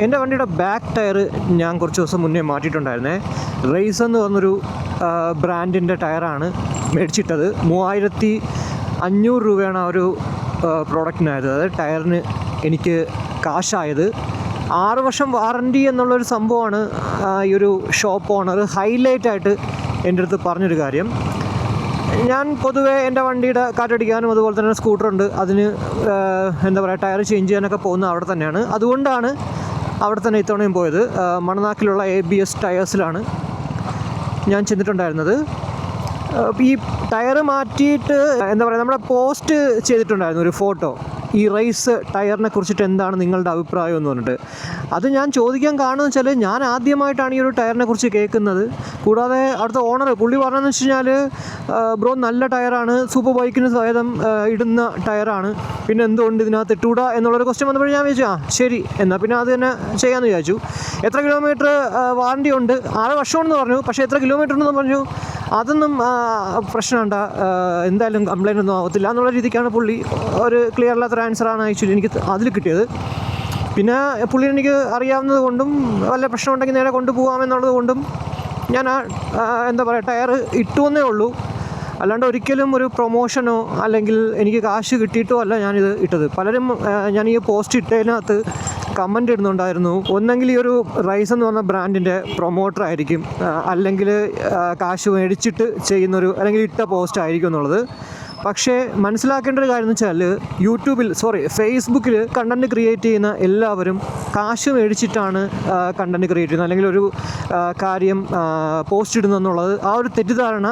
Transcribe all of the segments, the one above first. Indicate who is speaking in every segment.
Speaker 1: എൻ്റെ വണ്ടിയുടെ back tyre ഞാൻ കുറച്ച് ദിവസം മുന്നേ മാറ്റിയിട്ടുണ്ടായിരുന്നേ. റേസ് എന്ന് പറഞ്ഞൊരു ബ്രാൻഡിൻ്റെ ടയറാണ് മേടിച്ചിട്ടത്. 3500 രൂപയാണ് ആ ഒരു പ്രോഡക്റ്റിനായത്. അതായത് ടയറിന് എനിക്ക് കാശായത്. 6 വർഷം വാറൻറ്റി എന്നുള്ളൊരു സംഭവമാണ് ഈ ഒരു ഷോപ്പ് ഓണർ ഹൈലൈറ്റായിട്ട് എൻ്റെ അടുത്ത് പറഞ്ഞൊരു കാര്യം. ഞാൻ പൊതുവേ എൻ്റെ വണ്ടിയുടെ കാറ്റടിക്കാനും അതുപോലെ തന്നെ സ്കൂട്ടറുണ്ട്, അതിന് എന്താ പറയുക ടയർ ചേഞ്ച് ചെയ്യാനൊക്കെ പോകുന്നത് അവിടെ തന്നെയാണ്. അതുകൊണ്ടാണ് അവിടെ തന്നെ ഇത്തവണയും പോയത്. മണനാക്കിലുള്ള ABS ടയേഴ്സിലാണ് ഞാൻ ചെന്നിട്ടുണ്ടായിരുന്നത്. ഈ ടയർ മാറ്റിയിട്ട് എന്താ പറയുക നമ്മുടെ പോസ്റ്റ് ചെയ്തിട്ടുണ്ടായിരുന്നു ഒരു ഫോട്ടോ, ഈ റേസ് ടയറിനെ കുറിച്ചിട്ട് എന്താണ് നിങ്ങളുടെ അഭിപ്രായം എന്ന് പറഞ്ഞിട്ട്. അത് ഞാൻ ചോദിക്കാൻ കാരണം വെച്ചാൽ ഞാൻ ആദ്യമായിട്ടാണ് ഈ ഒരു ടയറിനെ കുറിച്ച് കേൾക്കുന്നത്. കൂടാതെ അവിടുത്തെ ഓണർ പുള്ളി പറഞ്ഞതെന്ന് വെച്ച് കഴിഞ്ഞാൽ ബ്രോ നല്ല ടയറാണ്, സൂപ്പർ ബൈക്കിന് സഹിതം ഇടുന്ന ടയറാണ്, പിന്നെ എന്തുകൊണ്ട് ഇതിനകത്ത് ഇട്ടുകൂടാ എന്നുള്ളൊരു ക്വസ്റ്റ്യൻ വന്നപ്പോൾ ഞാൻ വിചാരിച്ചു ശരി എന്നാൽ പിന്നെ അത് തന്നെ ചെയ്യാമെന്ന് വിചാരിച്ചു. എത്ര കിലോമീറ്റർ വാറണ്ടി ഉണ്ട്? 6 വർഷമാണെന്ന് പറഞ്ഞു. പക്ഷേ എത്ര കിലോമീറ്റർ ഉണ്ടെന്ന് പറഞ്ഞു. അതൊന്നും പ്രശ്നമുണ്ട, എന്തായാലും കംപ്ലൈൻ്റ് ഒന്നും ആവത്തില്ല എന്നുള്ള രീതിക്കാണ് പുള്ളി ഒരു ക്ലിയർ അല്ലാത്തൊരു ആൻസറാണ് ആക്ച്വലി എനിക്ക് അതിൽ കിട്ടിയത്. പിന്നെ പുള്ളി എനിക്ക് അറിയാവുന്നത് കൊണ്ടും വല്ല പ്രശ്നമുണ്ടെങ്കിൽ നേരെ കൊണ്ടുപോകാമെന്നുള്ളത് കൊണ്ടും ഞാൻ എന്താ പറയുക ടയർ ഇട്ടുവെന്നേ ഉള്ളൂ. അല്ലാണ്ട് ഒരിക്കലും ഒരു പ്രൊമോഷനോ അല്ലെങ്കിൽ എനിക്ക് കാശ് കിട്ടിയിട്ടോ അല്ല ഞാനിത് ഇട്ടത്. പലരും ഞാൻ ഈ പോസ്റ്റ് ഇട്ടതിനകത്ത് കമൻ്റ് ഇടുന്നുണ്ടായിരുന്നു, ഒന്നെങ്കിൽ ഈ ഒരു റൈസ് എന്ന് പറഞ്ഞ ബ്രാൻഡിൻ്റെ പ്രൊമോട്ടർ ആയിരിക്കും, അല്ലെങ്കിൽ കാശ് മേടിച്ചിട്ട് ചെയ്യുന്നൊരു അല്ലെങ്കിൽ ഇട്ട പോസ്റ്റ് ആയിരിക്കും എന്നുള്ളത്. പക്ഷേ മനസ്സിലാക്കേണ്ട ഒരു കാര്യം എന്ന് വെച്ചാൽ ഫേസ്ബുക്കിൽ കണ്ടൻറ്റ് ക്രിയേറ്റ് ചെയ്യുന്ന എല്ലാവരും കാശ് മേടിച്ചിട്ടാണ് കണ്ടൻറ്റ് ക്രിയേറ്റ് ചെയ്യുന്നത് അല്ലെങ്കിൽ ഒരു കാര്യം പോസ്റ്റ് ഇടുന്നെന്നുള്ളത് ആ ഒരു തെറ്റിദ്ധാരണ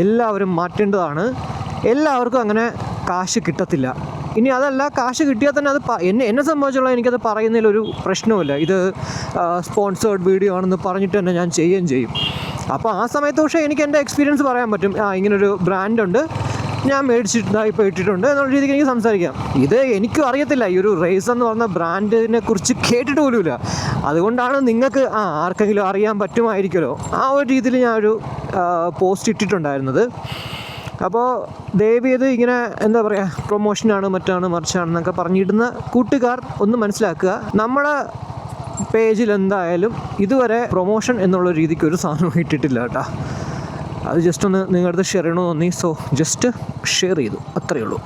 Speaker 1: എല്ലാവരും മാറ്റേണ്ടതാണ്. എല്ലാവർക്കും അങ്ങനെ കാശ് കിട്ടത്തില്ല. ഇനി അതല്ല, കാശ് കിട്ടിയാൽ തന്നെ അത് എന്നെ സംബന്ധിച്ചുള്ള എനിക്കത് പറയുന്നതിലൊരു പ്രശ്നവുമില്ല. ഇത് സ്പോൺസേർഡ് വീഡിയോ ആണെന്ന് പറഞ്ഞിട്ട് തന്നെ ഞാൻ ചെയ്യുകയും ചെയ്യും. അപ്പോൾ ആ സമയത്ത് പക്ഷേ എനിക്ക് എൻ്റെ എക്സ്പീരിയൻസ് പറയാൻ പറ്റും. ഇങ്ങനൊരു ബ്രാൻഡുണ്ട്, ഞാൻ മേടിച്ചിട്ട് ഇപ്പോൾ ഇട്ടിട്ടുണ്ട് എന്നുള്ള രീതിക്ക് എനിക്ക് സംസാരിക്കാം. ഇത് എനിക്കും അറിയത്തില്ല, ഈ ഒരു റേസ് എന്ന് പറഞ്ഞ ബ്രാൻഡിനെ കുറിച്ച് കേട്ടിട്ട് പോലുമില്ല. അതുകൊണ്ടാണ് നിങ്ങൾക്ക് ആർക്കെങ്കിലും അറിയാൻ പറ്റുമായിരിക്കുമല്ലോ ആ ഒരു രീതിയിൽ ഞാനൊരു പോസ്റ്റ് ഇട്ടിട്ടുണ്ടായിരുന്നത്. അപ്പോൾ ദയവ് ചെയ്ത് ഇങ്ങനെ എന്താ പറയുക പ്രൊമോഷനാണ് മറ്റാണ് മറിച്ചാണെന്നൊക്കെ പറഞ്ഞിടുന്ന കൂട്ടുകാർ ഒന്ന് മനസ്സിലാക്കുക, നമ്മുടെ പേജിൽ എന്തായാലും ഇതുവരെ പ്രൊമോഷൻ എന്നുള്ള രീതിക്ക് ഒരു സാധനം ഇട്ടിട്ടില്ല കേട്ടോ. അത് ജസ്റ്റ് ഒന്ന് നിങ്ങളുടെ അടുത്ത് ഷെയർ ചെയ്യണമെന്ന് തോന്നി, സോ ജസ്റ്റ് ഷെയർ ചെയ്തു, അത്രയേ ഉള്ളൂ.